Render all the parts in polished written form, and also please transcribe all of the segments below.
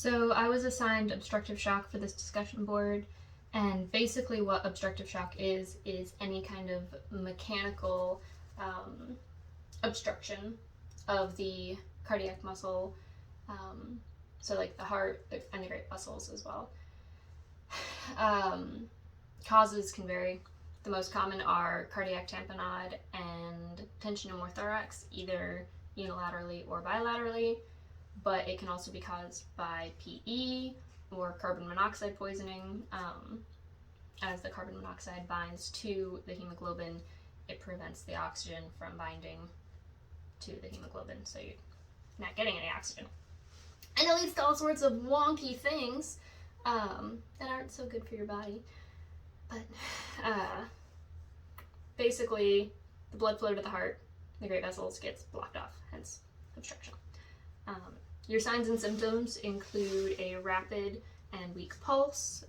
So I was assigned obstructive shock for this discussion board, and basically what obstructive shock is any kind of mechanical obstruction of the cardiac muscle, so like the heart and the great muscles as well. Causes can vary. The most common are cardiac tamponade and tension pneumothorax, either unilaterally or bilaterally, but it can also be caused by PE or carbon monoxide poisoning. As the carbon monoxide binds to the hemoglobin, it prevents the oxygen from binding to the hemoglobin, so you're not getting any oxygen. And it leads to all sorts of wonky things that aren't so good for your body. But basically, the blood flow to the heart, the great vessels, gets blocked off, hence obstruction. Your signs and symptoms include a rapid and weak pulse,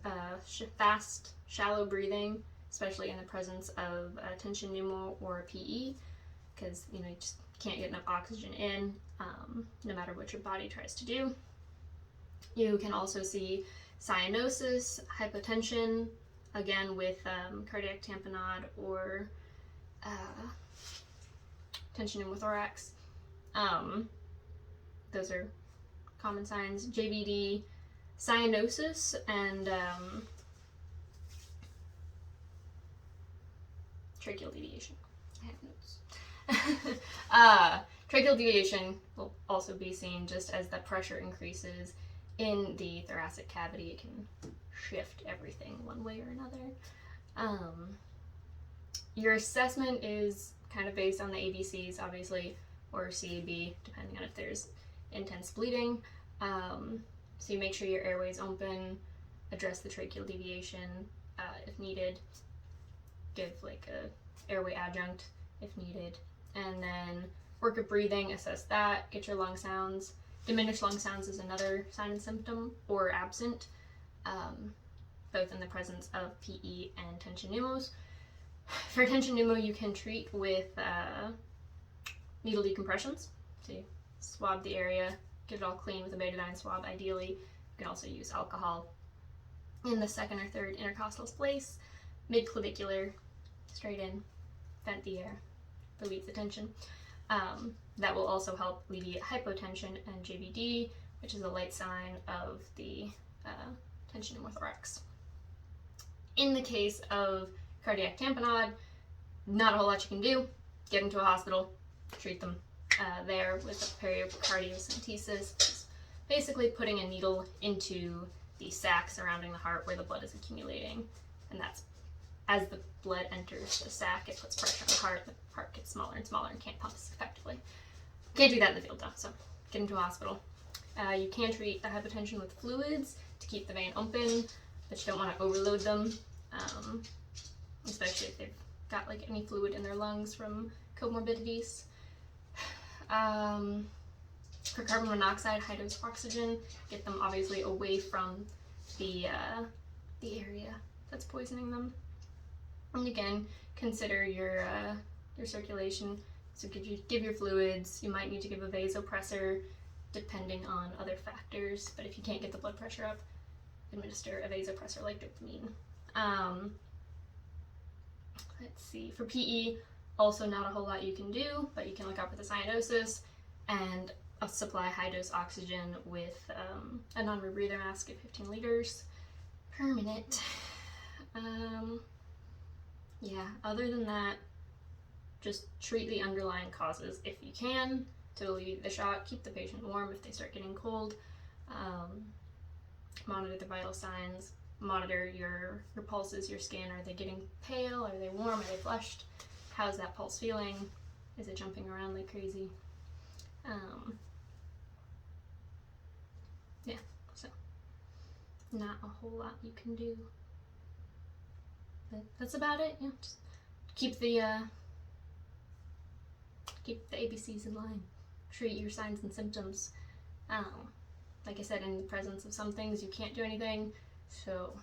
fast, shallow breathing, especially in the presence of tension pneumo or PE, because you just can't get enough oxygen in, no matter what your body tries to do. You can also see cyanosis, hypotension, again with cardiac tamponade or tension pneumothorax. Those are common signs. JVD, cyanosis, and tracheal deviation. I have notes. Tracheal deviation will also be seen just as the pressure increases in the thoracic cavity. It can shift everything one way or another. Your assessment is kind of based on the ABCs, obviously, or CAB, depending on if there's intense bleeding. So you make sure your airway is open, address the tracheal deviation if needed, give like a airway adjunct if needed, and then work of breathing, assess that, get your lung sounds. Diminished lung sounds is another sign and symptom, or absent, both in the presence of PE and tension pneumos. For tension pneumo, you can treat with needle decompressions. So you swab the area, get it all clean with a betadine swab ideally. You can also use alcohol in the second or third intercostal splice, mid-clavicular, straight in, vent the air, relieve the tension. That will also help alleviate hypotension and JVD, which is a light sign of the tension pneumothorax. In the case of cardiac tamponade, not a whole lot you can do. Get them to a hospital, treat them there with a pericardiocentesis, basically putting a needle into the sac surrounding the heart where the blood is accumulating, and that's as the blood enters the sac, it puts pressure on the heart gets smaller and smaller and can't pump as effectively. Can't do that in the field though, so get them to a hospital. You can treat the hypotension with fluids to keep the vein open, but you don't want to overload them, especially if they've got like any fluid in their lungs from comorbidities. For carbon monoxide, high dose oxygen, get them obviously away from the area that's poisoning them. And again, consider your circulation. So give your fluids. You might need to give a vasopressor depending on other factors, but if you can't get the blood pressure up, administer a vasopressor like dopamine. Let's see, for PE, also not a whole lot you can do, but you can look out for the cyanosis and supply high dose oxygen with a non-rebreather mask of 15 liters per minute. Yeah, other than that, just treat the underlying causes if you can to alleviate the shock. Keep the patient warm if they start getting cold. Monitor the vital signs. Monitor your pulses, your skin. Are they getting pale? Are they warm? Are they flushed? How's that pulse feeling? Is it jumping around like crazy? Yeah, so not a whole lot you can do. But that's about it. Yeah, just keep the ABCs in line. Treat your signs and symptoms. Like I said, in the presence of some things, you can't do anything. So